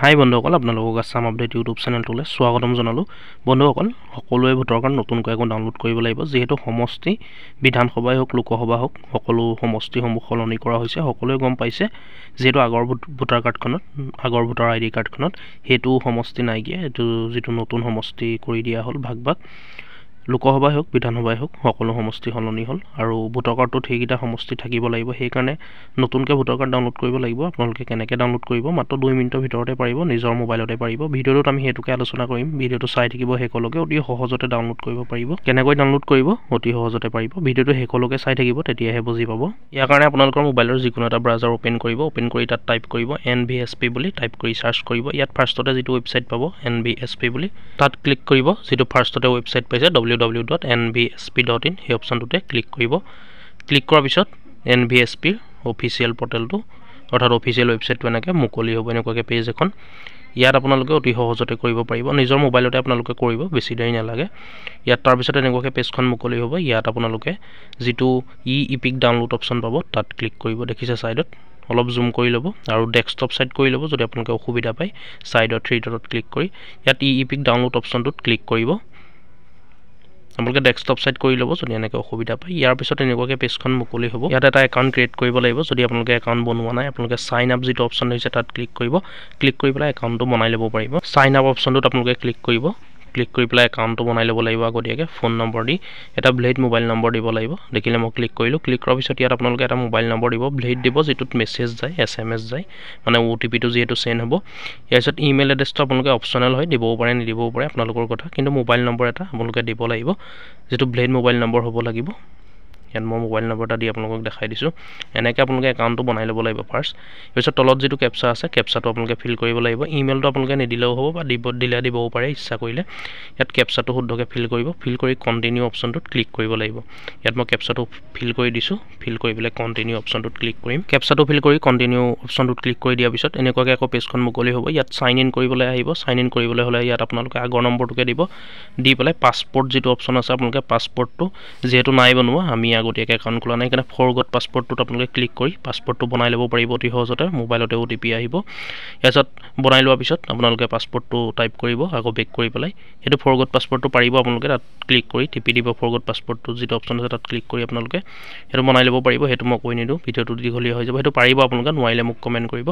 হাই বন্ধুসকল, আপোনালোকক Assam update YouTube চেনেলটোলৈ স্বাগতম জনালোঁ। বন্ধুসকল, সকলোৱে ভোটাৰ কাৰ্ড নতুনকৈ এখন ডাউনলোড কৰিব লাগিব। যিহেতু সমষ্টি বিধানসভাই হওক লোকসভা হওক সকলো সমষ্টিসমূহ সলনি কৰা হৈছে। সকলোৱে গম পাইছে যিহেতু আগৰ ভোটাৰ কাৰ্ডখনত আগৰ ভোটাৰ আইডি কাৰ্ডখনত সেইটো সমষ্টি নাইকিয়া, এইটো যিটো নতুন সমষ্টি কৰি দিয়া হ'ল ভাগ ভাগ। লোকসভাই হওক বিধানসভাই হওক সকলো সমষ্টি সলনি হ'ল আৰু ভোটাৰ কাৰ্ডটোত সেইকেইটা সমষ্টি থাকিব লাগিব। সেইকাৰণে নতুনকৈ ভোটাৰ কাৰ্ড ডাউনলোড কৰিব লাগিব। আপোনালোকে কেনেকৈ ডাউনলোড কৰিব, মাত্ৰ 2 মিনিটৰ ভিতৰতে পাৰিব, নিজৰ মোবাইলতে পাৰিব। ভিডিঅ'টোত আমি সেইটোকে আলোচনা কৰিম। ভিডিঅ'টো চাই থাকিব শেষলৈকে, অতি সহজতে ডাউনলোড কৰিব পাৰিব। কেনেকৈ ডাউনলোড কৰিব অতি সহজতে পাৰিব। ভিডিঅ'টো শেষলৈকে চাই থাকিব, তেতিয়াহে বুজি পাব। ইয়াৰ কাৰণে আপোনালোকৰ মোবাইলৰ যিকোনো এটা ব্ৰাউজাৰ অ'পেন কৰিব। অ'পেন কৰি তাত টাইপ কৰিব NVSP বুলি, টাইপ কৰি চাৰ্চ কৰিব। ইয়াত ফাৰ্ষ্টতে যিটো ৱেবছাইট পাব NVSP বুলি, তাত ক্লিক কৰিব। যিটো ফাৰ্ষ্টতে ৱেবছাইট পাইছে www.nvsp.in, সেই অপশ্যনটোতে ক্লিক কৰিব। ক্লিক কৰাৰ পিছত NVSPৰ অফিচিয়েল পৰ্টেলটো অৰ্থাৎ অফিচিয়েল ৱেবছাইটটো এনেকৈ মুকলি হ'ব, এনেকুৱাকৈ পেজ এখন। ইয়াত আপোনালোকে অতি সহজতে কৰিব পাৰিব। নিজৰ মোবাইলতে আপোনালোকে কৰিব, বেছি দেৰি নালাগে। ইয়াত তাৰপিছত এনেকুৱাকৈ পেজখন মুকলি হ'ব। ইয়াত আপোনালোকে যিটো ইপিক ডাউনলোড অপশ্যন পাব তাত ক্লিক কৰিব। দেখিছে ছাইডত, অলপ জুম কৰি ল'ব আৰু ডেস্কটপ ছাইড কৰি ল'ব যদি আপোনালোকে অসুবিধা পায়। ছাইডত 3 ডটত ক্লিক কৰি ইয়াত ইপিক ডাউনলোড অপশ্যনটোত ক্লিক কৰিব। আপোনালোকে ডেস্কটপ ছাইড কৰি ল'ব যদি এনেকৈ অসুবিধা পায়। ইয়াৰ পিছত এনেকুৱাকৈ পেজখন মুকলি হ'ব। ইয়াত এটা একাউণ্ট ক্ৰিয়েট কৰিব লাগিব। যদি আপোনালোকে একাউণ্ট বনোৱা নাই, আপোনালোকে চাইন আপ যিটো অপশ্যন দিছে তাত ক্লিক কৰিব। ক্লিক কৰি পেলাই একাউণ্টটো বনাই ল'ব পাৰিব। চাইন আপ অপশ্যনটোত আপোনালোকে ক্লিক কৰিব। ক্লিক কৰি পেলাই একাউণ্টটো বনাই ল'ব লাগিব। আগতীয়াকৈ ফোন নম্বৰ দি এটা ভ্যালিড মোবাইল নম্বৰ দিব লাগিব। দেখিলে মই ক্লিক কৰিলোঁ। ক্লিক কৰাৰ পিছত ইয়াত আপোনালোকে এটা মোবাইল নম্বৰ দিব, ভ্যালিড দিব, যিটোত মেছেজ যায়, SMS যায়, মানে OTPটো যিহেতু চেণ্ড হ'ব। ইয়াৰ পিছত ইমেইল এড্ৰেছটো আপোনালোকে অপশ্যনেল হয়, দিবও পাৰে নিদিবও পাৰে, আপোনালোকৰ কথা। কিন্তু মোবাইল নম্বৰ এটা আপোনালোকে দিব লাগিব, যিটো ভ্যালিড মোবাইল নম্বৰ হ'ব লাগিব। ইয়াত মই মোবাইল নম্বৰ এটা দি আপোনালোকক দেখাই দিছোঁ। এনেকৈ আপোনালোকে একাউণ্টটো বনাই ল'ব লাগিব ফাৰ্ষ্ট। তাৰপিছত তলত যিটো কেপচা আছে, কেপচাটো আপোনালোকে ফিল কৰিব লাগিব। ইমেইলটো আপোনালোকে নিদিলেও হ'ব বা দিবও পাৰে ইচ্ছা কৰিলে। ইয়াত কেপচাটো শুদ্ধকৈ ফিল কৰিব। ফিল কৰি কণ্টিনিউ অপশ্যনটোত ক্লিক কৰিব লাগিব। ইয়াত মই কেপচাটো ফিল কৰি দিছোঁ। ফিল কৰি পেলাই কণ্টিনিউ অপশ্যনটোত ক্লিক কৰিম। কেপচাটো ফিল কৰি কণ্টিনিউ অপশ্যনটোত ক্লিক কৰি দিয়াৰ পিছত এনেকুৱাকৈ আকৌ পেজখন মুকলি হ'ব। ইয়াত চাইন ইন কৰিবলৈ আহিব। চাইন ইন কৰিবলৈ হ'লে ইয়াত আপোনালোকে আগৰ নম্বৰটোকে দিব। দি পেলাই পাছপৰ্ট যিটো অপশ্যন আছে, আপোনালোকে পাছপৰ্টটো যিহেতু নাই বনোৱা, আমি আগতীয়াকৈ একাউণ্ট খোলা নাই, সেইকাৰণে ফৰগট পাছপৰ্টটোত আপোনালোকে ক্লিক কৰি পাছপৰ্টটো বনাই ল'ব পাৰিব অতি সহজতে। মোবাইলতে OTP আহিব। ইয়াত বনাই লোৱাৰ পিছত আপোনালোকে পাছপৰ্টটো টাইপ কৰিব, আকৌ বেক কৰি পেলাই সেইটো ফৰগট পাছপৰ্টটো পাৰিব আপোনালোকে তাত ক্লিক কৰি টিপি দিব। ফৰগট পাছপৰ্টটো যিটো অপশ্যন আছে তাত ক্লিক কৰি আপোনালোকে সেইটো বনাই ল'ব পাৰিব। সেইটো মই কৈ নিদিওঁ, ভিডিঅ'টো দীঘলীয়া হৈ যাব। সেইটো পাৰিব আপোনালোকে, নোৱাৰিলে মোক কমেণ্ট কৰিব।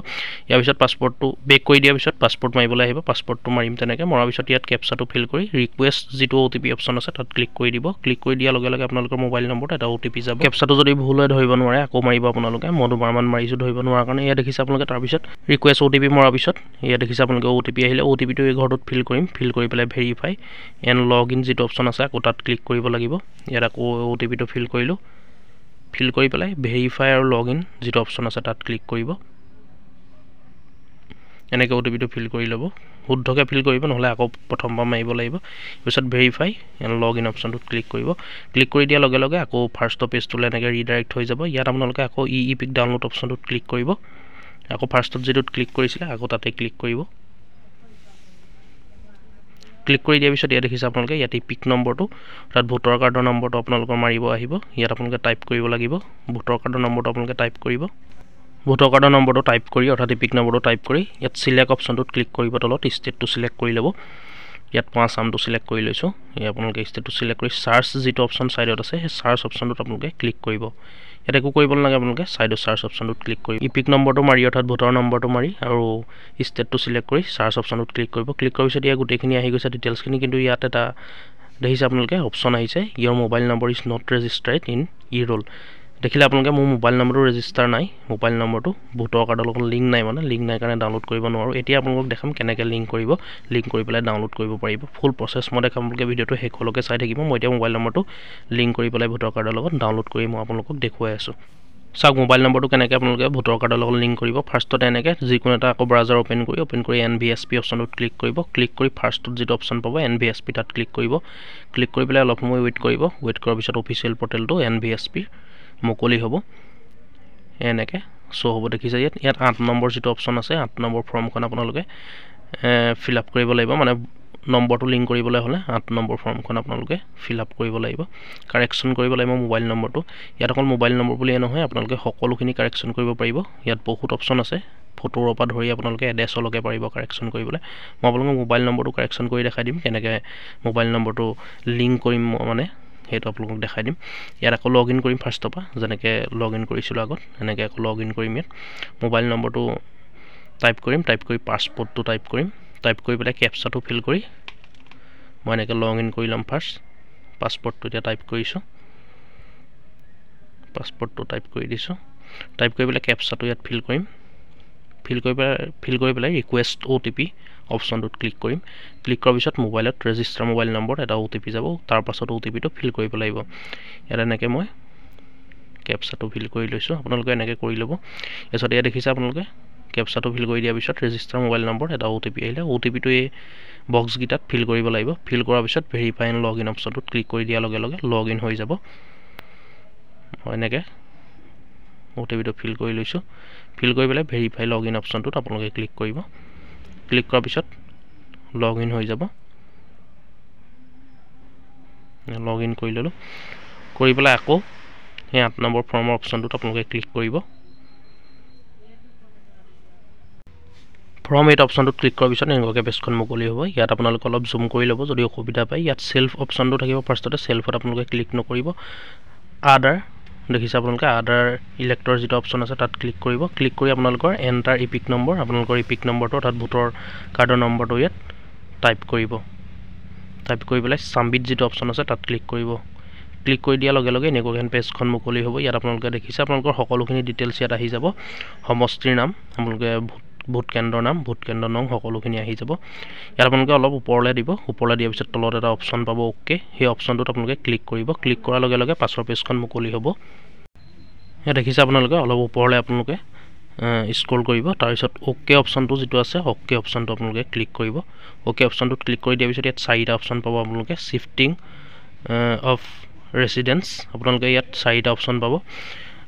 ইয়াৰ পিছত পাছপৰ্টটো বেক কৰি দিয়াৰ পিছত পাছপৰ্ট মাৰিবলৈ আহিব। পাছপৰ্টটো মাৰিম তেনেকৈ। মৰাৰ পিছত ইয়াত কেপচাটো ফিল কৰি ৰিকুৱেষ্ট যিটো OTP অপশ্যন আছে তাত ক্লিক কৰি দিব। ক্লিক কৰি দিয়াৰ লগে লগে আপোনালোকৰ মোবাইল নম্বৰত এটা OTP যাব। কেপচাটো যদি ভুল হৈ ধৰিব নোৱাৰে আকৌ মাৰিব আপোনালোকে। মই 2বাৰমান মাৰিছোঁ, ধৰিব নোৱাৰাৰ কাৰণে। ইয়াত দেখিছে আপোনালোকে তাৰপিছত ৰিকুৱেষ্ট OTP মৰাৰ পিছত ইয়াত দেখিছে আপোনালোকে OTP আহিলে। OTPটো এই ঘৰটোত ফিল কৰিম। ফিল কৰি পেলাই ভেৰিফাই এণ্ড লগ ইন যিটো অপশ্যন আছে আকৌ তাত ক্লিক কৰিব লাগিব। ইয়াত আকৌ OTPটো ফিল কৰিলোঁ। ফিল কৰি পেলাই ভেৰিফাই আৰু লগ ইন যিটো অপশ্যন আছে তাত ক্লিক কৰিব। এনেকৈ OTPটো ফিল কৰি ল'ব। শুদ্ধকৈ ফিল কৰিব, নহ'লে আকৌ প্ৰথমবাৰ মাৰিব লাগিব। তাৰপিছত ভেৰিফাই এণ্ড লগ ইন অপশ্যনটোত ক্লিক কৰিব। ক্লিক কৰি দিয়াৰ লগে লগে আকৌ ফাৰ্ষ্টৰ পেজটোলৈ এনেকৈ ৰিডাইৰেক্ট হৈ যাব। ইয়াত আপোনালোকে আকৌ ইপিক ডাউনলোড অপশ্যনটোত ক্লিক কৰিব। আকৌ ফাৰ্ষ্টত যিটোত ক্লিক কৰিছিলে আকৌ তাতে ক্লিক কৰিব। ক্লিক কৰি দিয়াৰ পিছত ইয়াত দেখিছে আপোনালোকে ইয়াত ইপিক নম্বৰটো তাত ভোটাৰ কাৰ্ডৰ নম্বৰটো আপোনালোকৰ মাৰিব আহিব। ইয়াত আপোনালোকে টাইপ কৰিব লাগিব। ভোটাৰ কাৰ্ডৰ নম্বৰটো আপোনালোকে টাইপ কৰিব। ভোটাৰ কাৰ্ডৰ নম্বৰটো টাইপ কৰি অৰ্থাৎ ইপিক নম্বৰটো টাইপ কৰি ইয়াত চিলেক্ট অপশ্যনটোত ক্লিক কৰিব। তলত ষ্টেটটো চিলেক্ট কৰি ল'ব। ইয়াত মই আসামটো চিলেক্ট কৰি লৈছোঁ। এই আপোনালোকে ষ্টেটটো চিলেক্ট কৰি চাৰ্চ যিটো অপশ্যন ছাইডত আছে সেই চাৰ্চ অপশ্যনটোত আপোনালোকে ক্লিক কৰিব। ইয়াত একো কৰিব নালাগে, আপোনালোকে ছাইডত চাৰ্চ অপশ্যনটোত ক্লিক কৰি ইপিক নম্বৰটো মাৰি অৰ্থাৎ ভোটাৰ নম্বৰটো মাৰি আৰু ষ্টেটটো চিলেক্ট কৰি চাৰ্চ অপশ্যনটোত ক্লিক কৰিব। ক্লিক কৰাৰ পিছত ইয়াত গোটেইখিনি আহি গৈছে ডিটেইলছখিনি। কিন্তু ইয়াত এটা দেখিছে আপোনালোকে অপশ্যন আহিছে, your mobile number is not registered in e roll. দেখিলে আপোনালোকে মোৰ মোবাইল নম্বৰটো ৰেজিষ্টাৰ নাই। মোবাইল নম্বৰটো ভোটাৰ কাৰ্ডৰ লগত লিংক নাই, মানে লিংক নাই কাৰণে ডাউনলোড কৰিব নোৱাৰোঁ। এতিয়া আপোনালোকক দেখাম কেনেকৈ লিংক কৰিব। লিংক কৰি পেলাই ডাউনলোড কৰিব পাৰিব। ফুল প্ৰচেছ মই দেখাম। আপোনালোকে ভিডিঅ'টো শেষলৈকে চাই থাকিব। মই এতিয়া মোবাইল নম্বৰটো লিংক কৰি পেলাই ভোটাৰ কাৰ্ডৰ লগত ডাউনলোড কৰি মই আপোনালোকক দেখুৱাই আছোঁ। চাওক মোবাইল নম্বৰটো কেনেকৈ আপোনালোকে ভোটাৰ কাৰ্ডৰ লগত লিংক কৰিব। ফাৰ্ষ্টতে এনেকৈ যিকোনো এটা আকৌ ব্ৰাউজাৰ অ'পেন কৰি NVSP অপশ্যনটোত ক্লিক কৰিব। ক্লিক কৰি ফাৰ্ষ্টত যিটো অপশ্যন পাব NVSP তাত ক্লিক কৰিব। ক্লিক কৰি পেলাই অলপ সময় ৱেইট কৰিব। ৱেইট কৰাৰ পিছত অফিচিয়েল পৰ্টেলটো NVSP মুকলি হ'ব। এনেকৈ শ্ব' হ'ব। দেখিছে ইয়াত 8 নম্বৰ যিটো অপশ্যন আছে 8 নম্বৰ ফৰ্মখন আপোনালোকে ফিল আপ কৰিব লাগিব। মানে নম্বৰটো লিংক কৰিবলৈ হ'লে 8 নম্বৰ ফৰ্মখন আপোনালোকে ফিল আপ কৰিব লাগিব। কাৰেকশ্যন কৰিব লাগিব মোবাইল নম্বৰটো। ইয়াত অকল মোবাইল নম্বৰ বুলিয়ে নহয়, আপোনালোকে সকলোখিনি কাৰেকশ্যন কৰিব পাৰিব। ইয়াত বহুত অপশ্যন আছে, ফটোৰ পৰা ধৰি আপোনালোকে এড্ৰেছলৈকে পাৰিব কাৰেকশ্যন কৰিবলৈ মই আপোনালোকক মোবাইল নম্বৰটো কাৰেকশ্যন কৰি দেখাই দিম কেনেকৈ মোবাইল নম্বৰটো লিংক কৰিম মানে সেইটো আপোনালোকক দেখাই দিম ইয়াত আকৌ লগ ইন কৰিম ফাৰ্ষ্টৰ পৰা যেনেকৈ লগ ইন কৰিছিলোঁ আগত এনেকৈ আকৌ লগ ইন কৰিম ইয়াত মোবাইল নম্বৰটো টাইপ কৰিম টাইপ কৰি পাছপৰ্টটো টাইপ কৰিম টাইপ কৰি পেলাই কেপচাটো ফিল কৰি মই এনেকৈ লগ ইন কৰি ল'ম ফাৰ্ষ্ট পাছপৰ্টটো এতিয়া টাইপ কৰিছোঁ পাছপৰ্টটো টাইপ কৰি দিছোঁ টাইপ কৰি পেলাই কেপচাটো ইয়াত ফিল কৰিম ফিল কৰি পেলাই ৰিকুৱেষ্ট OTP অপশ্যনটোত ক্লিক কৰিম ক্লিক কৰাৰ পিছত মোবাইলত ৰেজিষ্টাৰ মোবাইল নম্বৰ এটা OTP যাব তাৰ পাছত OTPটো ফিল কৰিব লাগিব ইয়াত এনেকৈ মই কেপচাটো ফিল কৰি লৈছোঁ আপোনালোকে এনেকৈ কৰি ল'ব তাৰপিছত ইয়াত দেখিছে আপোনালোকে কেপচাটো ফিল কৰি দিয়াৰ পিছত ৰেজিষ্টাৰ মোবাইল নম্বৰ এটা OTP আহিলে OTPটো এই বক্সকেইটাত ফিল কৰিব লাগিব ফিল কৰাৰ পিছত ভেৰিফাই এণ্ড লগ ইন অপশ্যনটোত ক্লিক কৰি দিয়াৰ লগে লগে লগ ইন হৈ যাব এনেকৈ OTPটো ফিল কৰি লৈছোঁ ফিল কৰি পেলাই ভেৰিফাই লগ ইন অপশ্যনটোত আপোনালোকে ক্লিক কৰিব ক্লিক কৰাৰ পিছত লগ ইন হৈ যাব লগ ইন কৰি ল'লোঁ কৰি পেলাই আকৌ সেই 8 নম্বৰ ফৰ্মৰ অপশ্যনটোত আপোনালোকে ক্লিক কৰিব ফৰ্ম 8 অপশ্যনটোত ক্লিক কৰাৰ পিছত এনেকুৱাকৈ পেজখন মুকলি হ'ব ইয়াত আপোনালোকে অলপ জুম কৰি ল'ব যদি অসুবিধা পায় ইয়াত সেল্ফ অপশ্যনটো থাকিব ফাৰ্ষ্টতে সেল্ফত আপোনালোকে ক্লিক নকৰিব আদাৰ দেখিছে আপোনালোকে আদাৰ ইলেক্টৰ যিটো অপশ্যন আছে তাত ক্লিক কৰিব ক্লিক কৰি আপোনালোকৰ এণ্টাৰ ইপিক নম্বৰ আপোনালোকৰ ইপিক নম্বৰটো তাত ভোটৰ কাৰ্ডৰ নম্বৰটো ইয়াত টাইপ কৰিব টাইপ কৰি পেলাই সাবমিট যিটো অপশ্যন আছে তাত ক্লিক কৰিব ক্লিক কৰি দিয়াৰ লগে লগে এনেকুৱাকৈ পেজখন মুকলি হ'ব ইয়াত আপোনালোকে দেখিছে আপোনালোকৰ সকলোখিনি ডিটেইলছ ইয়াত আহি যাব সমষ্টিৰ নাম আপোনালোকে ভোট কেন্দ্ৰৰ নাম ভোট কেন্দ্ৰৰ নং সকলোখিনি আহি যাব ইয়াত আপোনালোকে অলপ ওপৰলৈ দিব ওপৰলৈ দিয়াৰ পিছত তলত এটা অপশ্যন পাব ওকে সেই অপশ্যনটোত আপোনালোকে ক্লিক কৰিব ক্লিক কৰাৰ লগে লগে পাছৰ পেজখন মুকলি হ'ব ইয়াত দেখিছে আপোনালোকে অলপ ওপৰলৈ আপোনালোকে স্ক্ৰল কৰিব তাৰপিছত ওকে অপশ্যনটো যিটো আছে ওকে অপশ্যনটো আপোনালোকে ক্লিক কৰিব ওকে অপশ্যনটোত ক্লিক কৰি দিয়াৰ পিছত ইয়াত 4টা অপশ্যন পাব আপোনালোকে শিফটিং অফ ৰেচিডেন্স আপোনালোকে ইয়াত 4টা অপশ্যন পাব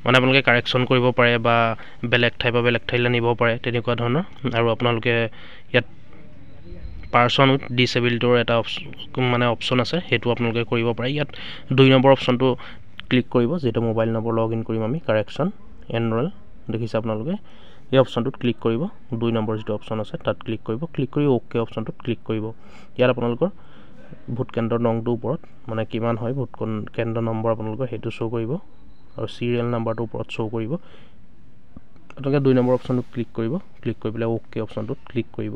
মানে আপোনালোকে কাৰেকশ্যন কৰিব পাৰে বা বেলেগ ঠাইৰ পৰা বেলেগ ঠাইলৈ নিব পাৰে তেনেকুৱা ধৰণৰ আৰু আপোনালোকে ইয়াত পাৰ্চন উইথ ডিসেবিলিটিৰ এটা অপশ্যন আছে সেইটো আপোনালোকে কৰিব পাৰে ইয়াত 2 নম্বৰ অপশ্যনটো ক্লিক কৰিব যেটো মোবাইল নম্বৰ লগ ইন কৰিম আমি কাৰেকশ্যন এনৰোল দেখিছে আপোনালোকে এই অপশ্যনটোত ক্লিক কৰিব 2 নম্বৰ যেটো অপশ্যন আছে তাত ক্লিক কৰিব ক্লিক কৰি ওকে অপশ্যনটোত ক্লিক কৰিব ইয়াত আপোনালোকৰ ভোট কেন্দ্ৰৰ নংটো ওপৰত মানে কিমান হয় ভোট কেন্দ্ৰ নম্বৰ আপোনালোকৰ হেতু শো কৰিব আৰু সিৰিয়াল নাম্বাৰটো ওপৰত শো কৰিব আপোনালোকে 2 নম্বৰ অপশ্যনটোত ক্লিক কৰিব ক্লিক কৰি পেলাই ওকে অপশ্যনটোত ক্লিক কৰিব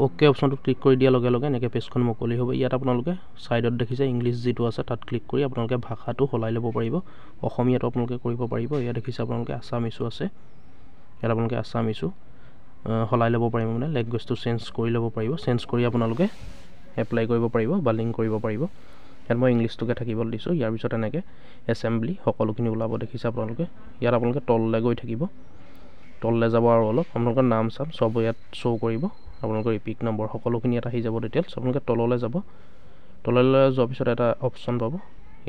ওকে অপশ্যনটোত ক্লিক কৰি দিয়াৰ লগে লগে এনেকৈ পেজখন মুকলি হ'ব ইয়াত আপোনালোকে সাইডত দেখিছে ইংলিছ যেটো আছে তাত ক্লিক কৰি আপোনালোকে ভাষাটো সলাই ল'ব পাৰিব অসমীয়াটো আপোনালোকে কৰিব পাৰিব ইয়াত দেখিছে আপোনালোকে আসাম ইছু আছে ইয়াত আপোনালোকে আসাম ইছু সলাই ল'ব পাৰিব মানে লেংগুৱেজটো চেঞ্জ কৰি ল'ব পাৰিব চেঞ্জ কৰি আপোনালোকে এপ্লাই কৰিব পাৰিব বা লিংক কৰিব পাৰিব ইয়াত মই ইংলিছটোকে থাকিবলৈ দিছোঁ ইয়াৰ পিছত এনেকৈ এছেম্বলি সকলোখিনি ওলাব দেখিছে আপোনালোকে ইয়াত আপোনালোকে তললৈ গৈ থাকিব তললৈ যাব আৰু অলপ আপোনালোকৰ নাম চাম সব ইয়াত শো কৰিব আপোনালোকৰ ইপিক নম্বৰ সকলোখিনি ইয়াত আহি যাব ডিটেইলছ আপোনালোকে তললৈ যাব তললৈ যোৱাৰ পিছত এটা অপশ্যন পাব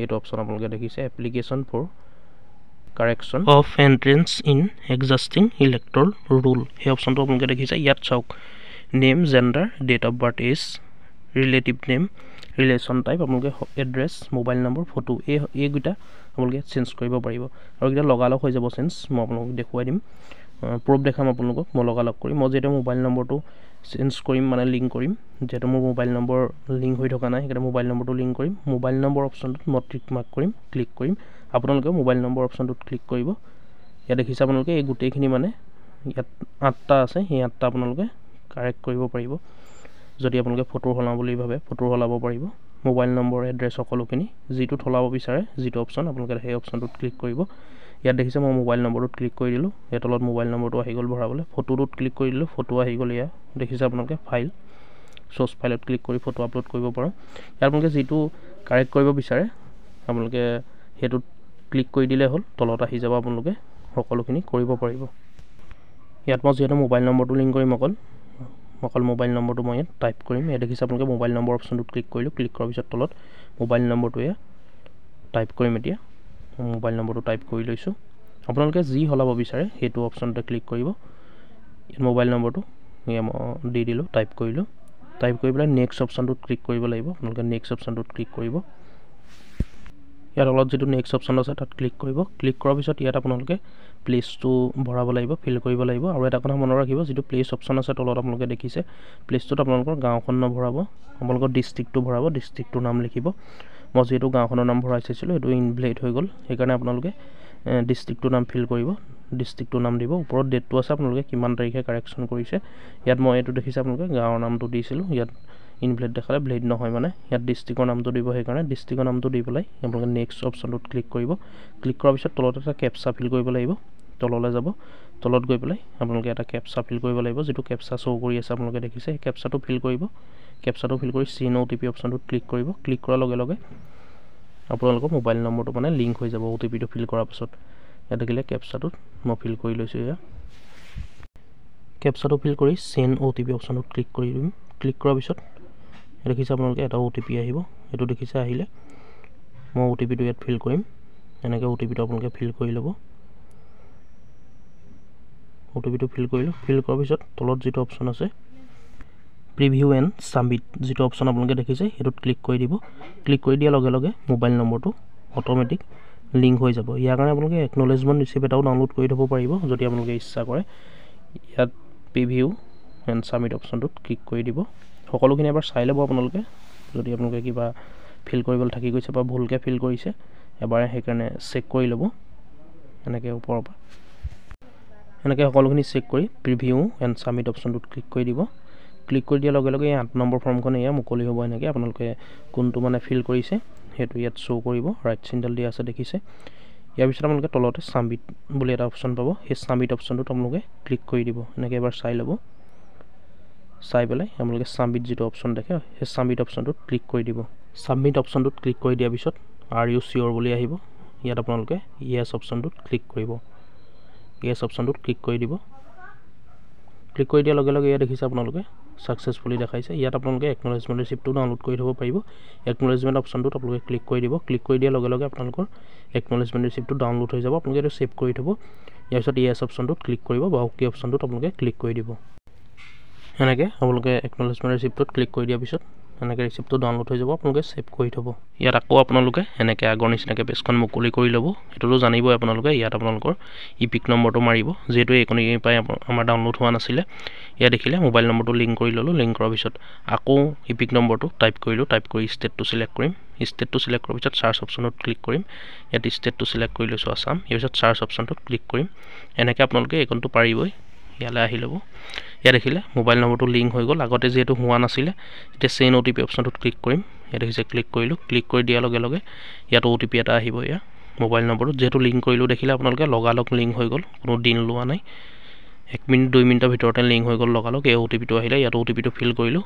এইটো অপশ্যন আপোনালোকে দেখিছে application for correction of entrance in existing electoral roll সেই অপশ্যনটো আপোনালোকে দেখিছে ইয়াত চাওক name gender date of birth age relative name relation type আপোনালোকে এড্ৰেছ মোবাইল নম্বৰ ফটো এইকেইটা আপোনালোকে চেঞ্জ কৰিব পাৰিব আৰু এইকেইটা লগালগ হৈ যাব চেঞ্জ মই আপোনালোকক দেখুৱাই দিম প্ৰুফ দেখাম আপোনালোকক মই লগালগ কৰিম মই যেটো মোবাইল নম্বৰটো চেঞ্জ কৰিম মানে লিংক কৰিম যেটো মোৰ মোবাইল নম্বৰ লিংক হৈ থকা নাই সেইকাৰণে মোবাইল নম্বৰটো লিংক কৰিম মোবাইল নম্বৰ অপশ্যনটোত মই টিক মাৰ্ক কৰিম ক্লিক কৰিম আপোনালোকে মোবাইল নম্বৰ অপশ্যনটোত ক্লিক কৰিব ইয়াত দেখিছে আপোনালোকে এই গোটেইখিনি মানে ইয়াত 8টা আছে সেই 8টা আপোনালোকে কাৰেক্ট কৰিব পাৰিব যদি আপোনালোকে ফটো সলাব বুলি ভাবে ফটো সলাব পাৰিব মোবাইল নম্বৰ এড্ৰেছ সকলোখিনি যেটো সলাব বিচাৰে যেটো অপশ্যন আপোনালোকে সেই অপশ্যনটোত ক্লিক কৰিব ইয়াত দেখিছে মই মোবাইল নম্বৰটোত ক্লিক কৰি দিলোঁ ইয়াত তলত মোবাইল নম্বৰটো আহি গ'ল ভৰাবলৈ ফটোটোত ক্লিক কৰি দিলোঁ ফটো আহি গ'ল ইয়াত দেখিছে আপোনালোকে ফাইল সোৰ্স ফাইলত ক্লিক কৰি ফটো আপলোড কৰিব পাৰোঁ ইয়াত আপোনালোকে যেটো কাৰেক্ট কৰিব বিচাৰে আপোনালোকে হেতুত ক্লিক কৰি দিলে হ'ল তলত আহি যাব আপোনালোকে সকলোখিনি কৰিব পাৰিব ইয়াত মই যেটো মোবাইল নম্বৰটো লিংক কৰিম অকল মোবাইল নম্বৰটো মই ইয়াত টাইপ কৰিম এই দেখিছে আপোনালোকে মোবাইল নম্বৰ অপশ্যনটোত ক্লিক কৰিলোঁ ক্লিক কৰাৰ পিছত তলত মোবাইল নম্বৰটো ইয়াত টাইপ কৰিম এতিয়া মোবাইল নম্বৰটো টাইপ কৰি লৈছোঁ আপোনালোকে যি সলাব বিচাৰে সেইটো অপশ্যনতে ক্লিক কৰিব ইয়াত মোবাইল নম্বৰটো মই দি দিলোঁ টাইপ কৰিলোঁ টাইপ কৰি পেলাই নেক্সট অপশ্যনটোত ক্লিক কৰিব লাগিব আপোনালোকে নেক্সট অপশ্যনটোত ক্লিক কৰিব ইয়াৰ তলত যিটো নেক্সট অপশ্যন আছে তাত ক্লিক কৰিব ক্লিক কৰাৰ পিছত ইয়াত আপোনালোকে প্লেচটো ভৰাব লাগিব ফিল কৰিব লাগিব আৰু এটা কথা মনত ৰাখিব যিটো প্লেচ অপশ্যন আছে তলত আপোনালোকে দেখিছে প্লেচটোত আপোনালোকৰ গাঁওখন নভৰাব আপোনালোকৰ ডিষ্ট্ৰিক্টটো ভৰাব ডিষ্ট্ৰিক্টটোৰ নাম লিখিব মই যিহেতু গাঁওখনৰ নাম ভৰাই চাইছিলোঁ এইটো ইনভ্যালিড হৈ গ'ল সেইকাৰণে আপোনালোকে ডিষ্ট্ৰিক্টটোৰ নাম ফিল কৰিব ডিষ্ট্ৰিক্টটোৰ নাম দিব ওপৰত ডেটটো আছে আপোনালোকে কিমান তাৰিখে কাৰেকশ্যন কৰিছে ইয়াত মই এইটো দেখিছে আপোনালোকে গাঁৱৰ নামটো দিছিলোঁ ইয়াত ইনভ্যালিড দেখালে ভ্যালিড নহয় মানে ইয়াত ডিষ্ট্ৰিক্টৰ নামটো দিব সেইকাৰণে ডিষ্ট্ৰিক্টৰ নামটো দি পেলাই আপোনালোকে নেক্সট অপশ্যনটোত ক্লিক কৰিব ক্লিক কৰাৰ পিছত তলত এটা কেপচা ফিল কৰিব লাগিব তললৈ যাব তলত গৈ পেলাই আপোনালোকে এটা কেপচা ফিল কৰিব লাগিব যিটো কেপচা শ্ব' কৰি আছে আপোনালোকে দেখিছে সেই কেপচাটো ফিল কৰিব কেপচাটো ফিল কৰি চেণ্ড OTP অপশ্যনটোত ক্লিক কৰিব ক্লিক কৰাৰ লগে লগে আপোনালোকৰ মোবাইল নম্বৰটো মানে লিংক হৈ যাব OTPটো ফিল কৰাৰ পাছত ইয়াত দেখিলে কেপচাটোত মই ফিল কৰি লৈছোঁ এয়া কেপচাটো ফিল কৰি চেণ্ড OTP অপশ্যনটোত ক্লিক কৰি দিম ক্লিক কৰাৰ পিছত দেখিছে আপোনালোকে এটা OTP আহিব এইটো দেখিছে আহিলে মই OTPটো ইয়াত ফিল কৰিম এনেকৈ OTPটো আপোনালোকে ফিল কৰি ল'ব OTPটো ফিল কৰিলোঁ ফিল কৰাৰ পিছত তলত যিটো অপশ্যন আছে প্ৰিভিউ এণ্ড ছাবমিট যিটো অপশ্যন আপোনালোকে দেখিছে সেইটোত ক্লিক কৰি দিব ক্লিক কৰি দিয়াৰ লগে লগে মোবাইল নম্বৰটো অট'মেটিক লিংক হৈ যাব ইয়াৰ কাৰণে আপোনালোকে একনলেজমেণ্ট ৰিচিপ্ট এটাও ডাউনলোড কৰি থ'ব পাৰিব যদি আপোনালোকে ইচ্ছা কৰে ইয়াত প্ৰিভিউ এণ্ড ছাবমিট অপশ্যনটোত ক্লিক কৰি দিব সকলোখিনি এবাৰ চাই ল'ব আপোনালোকে যদি আপোনালোকে কিবা ফিল কৰিবলৈ থাকি গৈছে বা ভুলকৈ ফিল কৰিছে এবাৰ সেইকাৰণে চেক কৰি ল'ব এনেকৈ ওপৰৰ পৰা এনেকৈ সকলোখিনি চেক কৰি প্ৰিভিউ এণ্ড ছাবমিট অপশ্যনটোত ক্লিক কৰি দিব ক্লিক কৰি দিয়াৰ লগে লগে 8 নম্বৰ ফৰ্মখন এয়া মুকলি হ'ব এনেকৈ আপোনালোকে কোনটো মানে ফিল কৰিছে সেইটো ইয়াত শ্ব' কৰিব ৰাইট চিণ্ডেল দিয়া আছে দেখিছে ইয়াৰ পিছত আপোনালোকে তলতে ছাবমিট বুলি এটা অপশ্যন পাব সেই ছাবমিট অপশ্যনটোত আপোনালোকে ক্লিক কৰি দিব এনেকৈ এবাৰ চাই ল'ব চাই পেলাই আপোনালোকে ছাবমিট যিটো অপশ্যন দেখে সেই ছাবমিট অপশ্যনটোত ক্লিক কৰি দিব ছাবমিট অপশ্যনটোত ক্লিক কৰি দিয়াৰ পিছত আৰ ইউ চিয়'ৰ বুলি আহিব ইয়াত আপোনালোকে য়েছ অপশ্যনটোত ক্লিক কৰিব য়েছ অপশ্যনটোত ক্লিক কৰি দিব ক্লিক কৰি দিয়াৰ লগে লগে ইয়াত দেখিছে আপোনালোকে ছাকচেছফুলি দেখাইছে ইয়াত আপোনালোকে একনলেজমেণ্ট ৰিচিপ্টটো ডাউনলোড কৰি থ'ব পাৰিব একনলেজমেণ্ট অপশ্যনটোত আপোনালোকে ক্লিক কৰি দিব ক্লিক কৰি দিয়াৰ লগে লগে আপোনালোকৰ একনলেজমেণ্ট ৰিচিপ্টটো ডাউনলোড হৈ যাব আপোনালোকে এইটো ছেভ কৰি থ'ব ইয়াৰ পিছত য়েছ অপশ্যনটোত ক্লিক কৰিব বা অ'কে অপশ্যনটোত আপোনালোকে ক্লিক কৰি দিব এনেকৈ আপোনালোকে একনলেজমেণ্ট ৰিচিপ্টটোত ক্লিক কৰি দিয়াৰ পিছত এনেকৈ ৰিচিপ্টটো ডাউনলোড হৈ যাব আপোনালোকে ছেভ কৰি থ'ব ইয়াত আকৌ আপোনালোকে এনেকৈ আগৰ নিচিনাকৈ পেজখন মুকলি কৰি ল'ব সেইটোতো জানিবই আপোনালোকে ইয়াত আপোনালোকৰ ইপিক নম্বৰটো মাৰিব যিহেতু এইকণি পাই আমাৰ ডাউনলোড হোৱা নাছিলে ইয়াত দেখিলে মোবাইল নম্বৰটো লিংক কৰি ল'লোঁ লিংক কৰাৰ পিছত আকৌ ইপিক নম্বৰটো টাইপ কৰিলোঁ টাইপ কৰি ষ্টেটটো চিলেক্ট কৰিম ষ্টেটটো চিলেক্ট কৰাৰ পিছত চাৰ্চ অপশ্যনত ক্লিক কৰিম ইয়াত ষ্টেটটো চিলেক্ট কৰি লৈছোঁ আছাম ইয়াৰ পিছত চাৰ্চ অপশ্যনটোত ক্লিক কৰিম এনেকৈ আপোনালোকে এইকণটো পাৰিবই ইয়ালৈ আহি ল'ব ইয়াত দেখিলে মোবাইল নম্বৰটো লিংক হৈ গ'ল আগতে যিহেতু হোৱা নাছিলে এতিয়া চেণ্ড OTP অপশ্যনটোত ক্লিক কৰিম ইয়াত দেখিছে ক্লিক কৰিলোঁ ক্লিক কৰি দিয়াৰ লগে লগে ইয়াত OTP এটা আহিব এয়া মোবাইল নম্বৰটো যিহেতু লিংক কৰিলোঁ দেখিলে আপোনালোকে লগালগ লিংক হৈ গ'ল কোনো দিন লোৱা নাই 1 মিনিট 2 মিনিটৰ ভিতৰতে লিংক হৈ গ'ল লগালগ এই OTPটো আহিলে ইয়াত OTPটো ফিল কৰিলোঁ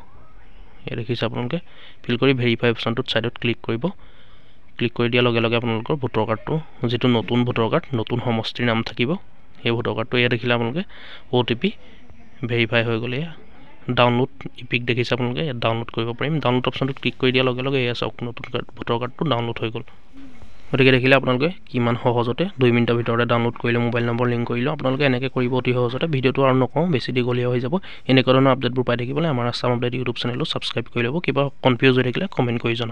ইয়াত দেখিছে আপোনালোকে ফিল কৰি ভেৰিফাই অপশ্যনটোত ছাইডত ক্লিক কৰিব ক্লিক কৰি দিয়াৰ লগে লগে আপোনালোকৰ ভোটাৰ কাৰ্ডটো যিটো নতুন ভোটাৰ কাৰ্ড নতুন সমষ্টিৰ নাম থাকিব সেই ভোটাৰ কাৰ্ডটো ইয়াত দেখিলে আপোনালোকে OTP ভেৰিফাই হৈ গ'লে ডাউনলোড ইপিক দেখিছে আপোনালোকে ইয়াত ডাউনলোড কৰিব পাৰিম ডাউনলোড অপশ্যনটোত ক্লিক কৰি দিয়াৰ লগে লগে এয়া চাওক নতুন ভোটাৰ কাৰ্ডটো ডাউনলোড হৈ গ'ল গতিকে দেখিলে আপোনালোকে কিমান সহজতে 2 মিনিটৰ ভিতৰতে ডাউনলোড কৰিলে মোবাইল নম্বৰ লিংক কৰিলোঁ আপোনালোকে এনেকৈ কৰিব অতি সহজতে ভিডিঅ'টো আৰু নকওঁ বেছি দীঘলীয়া হৈ যাব এনেকুৱা ধৰণৰ আপডেটবোৰ পাই থাকিবলৈ আমাৰ আছাম আপডেট ইউটিউব চেনেলটো ছাবস্ক্ৰাইব কৰি ল'ব কিবা কনফিউজ হৈ থাকিলে কমেণ্ট কৰি জনাব